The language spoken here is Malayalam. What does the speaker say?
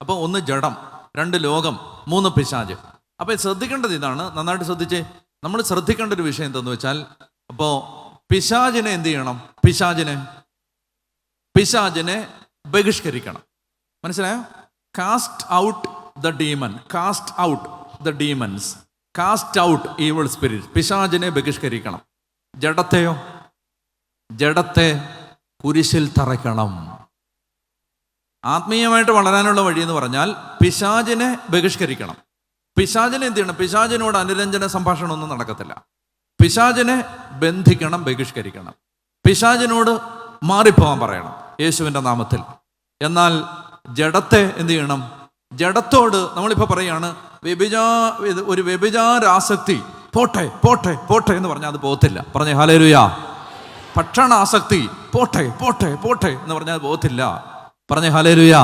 അപ്പോൾ 1 ജഡം, 2 ലോകം, 3 പിശാച്. അപ്പോൾ ശ്രദ്ധിക്കേണ്ടത് ഇതാണ്, നന്നായിട്ട് ശ്രദ്ധിച്ചേ. നമ്മൾ ശ്രദ്ധിക്കേണ്ട ഒരു വിഷയം എന്തെന്ന് വെച്ചാൽ, അപ്പോൾ പിശാചിനെ എന്ത് ചെയ്യണം? പിശാചിനെ ബഹിഷ്കരിക്കണം. മനസ്സിലായോ? Cast out the demon, cast out the demons, cast out evil spirit. പിശാചിനെ ബഹിഷ്കരിക്കണം. ജഡത്തെ കുരിശിൽ തറയ്ക്കണം. ആത്മീയമായിട്ട് വളരാനുള്ള വഴി എന്ന് പറഞ്ഞാൽ പിശാചിനെ ബഹിഷ്കരിക്കണം. പിശാചിനെ എന്ത് ചെയ്യണം? പിശാചിനോട് അനുരഞ്ജന സംഭാഷണമൊന്നും നടക്കത്തില്ല. പിശാചിനെ ബന്ധിക്കണം, ബഹിഷ്കരിക്കണം. പിശാചിനോട് മാറിപ്പോകാൻ പറയണം യേശുവിൻ്റെ നാമത്തിൽ. എന്നാൽ ജഡത്തെ എന്ത് ചെയ്യണം? ജഡത്തോട് നമ്മളിപ്പോൾ പറയാണ് ഒരു വ്യഭിചാരാസക്തി പോട്ടെ പോട്ടെ പോട്ടെ എന്ന് പറഞ്ഞാൽ അത് പോകത്തില്ല. പറഞ്ഞേ ഹല്ലേലൂയാ. ഭക്ഷണ ആസക്തി പോട്ടെ പോട്ടെ പോട്ടെ എന്ന് പറഞ്ഞാൽ അത് പോകത്തില്ല. പറഞ്ഞേ ഹല്ലേലൂയാ.